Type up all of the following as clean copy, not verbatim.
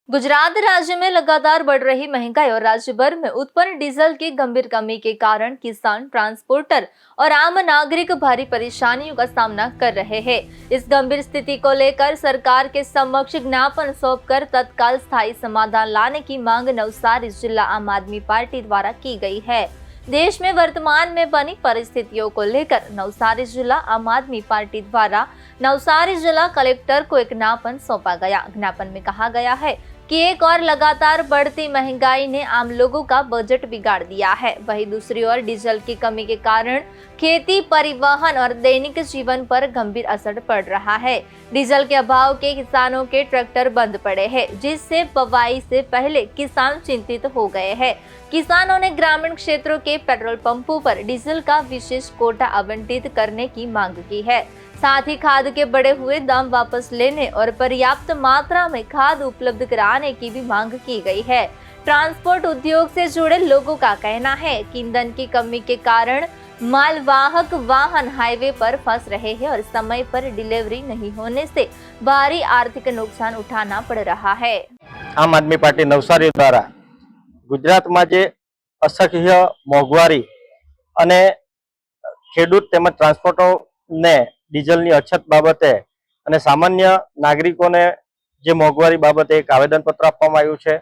गुजरात राज्य में लगातार बढ़ रही महंगाई और राज्य भर में उत्पन्न डीजल की गंभीर कमी के कारण किसान, ट्रांसपोर्टर और आम नागरिक भारी परेशानियों का सामना कर रहे हैं। इस गंभीर स्थिति को लेकर सरकार के समक्ष ज्ञापन सौंपकर तत्काल स्थायी समाधान लाने की मांग नवसारी जिला आम आदमी पार्टी द्वारा की गई है। देश में वर्तमान में बनी परिस्थितियों को लेकर नवसारी जिला आम आदमी पार्टी द्वारा नवसारी जिला कलेक्टर को एक ज्ञापन सौंपा गया। ज्ञापन में कहा गया है कि एक और लगातार बढ़ती महंगाई ने आम लोगों का बजट बिगाड़ दिया है। वहीं दूसरी ओर डीजल की कमी के कारण खेती, परिवहन और दैनिक जीवन पर गंभीर असर पड़ रहा है। डीजल के अभाव के किसानों के ट्रैक्टर बंद पड़े हैं, जिससे बुआई से पहले किसान चिंतित हो गए हैं। किसानों ने ग्रामीण क्षेत्रों के पेट्रोल पंपों पर डीजल का विशेष कोटा आवंटित करने की मांग की है। साथ ही खाद के बढ़े हुए दाम वापस लेने और पर्याप्त मात्रा में खाद उपलब्ध कराने की भी मांग की गई है। ट्रांसपोर्ट उद्योग से जुड़े लोगों का कहना है कि ईंधन की कमी के कारण मालवाहक वाहन हाईवे पर फंस रहे हैं और समय पर डिलीवरी नहीं होने से भारी आर्थिक नुकसान उठाना पड़ रहा है। आम आदमी पार्टी नवसारी द्वारा गुजरात में जे असह्य मोंघवारी अने खेडूत तेमज ट्रांसपोर्टो ने डीजल की अछत बाबते अने सामान्य नागरिकों ने जे मोंघवारी बाबते एक आवेदन पत्र आपवामां आव्युं छे।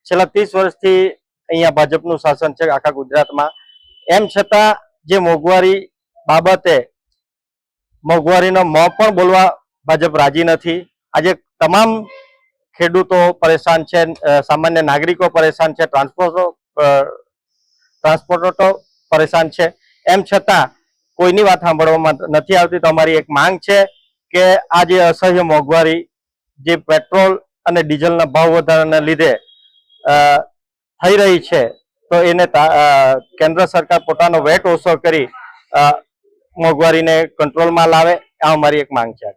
छेल्ला 30 वर्षथी अहींया भाजपनुं शासन छे आखा गुजरातमां। एम छतां जे मोंघवारी बाबते मोंघवारीनो मों पण बोलवा भाजप राजी नथी। आज तमाम खेडूतो परेशान छे, सामान्य नागरिको परेशान छे, ट्रांसपोर्टरो परेशान छे। एम छतां कोईनी वात सांभळवामां नथी आवती। तो अमारी एक मांग छे के आ जे असह्य मोंघवारी जे पेट्रोल अने डीजलना भाव वधाराने लीधे थई रही छे, तो एने केंद्र सरकार पोतानो वेट ओछो करी मोंघवारीने कंट्रोलमां लावे, आ अमारी एक मांग छे।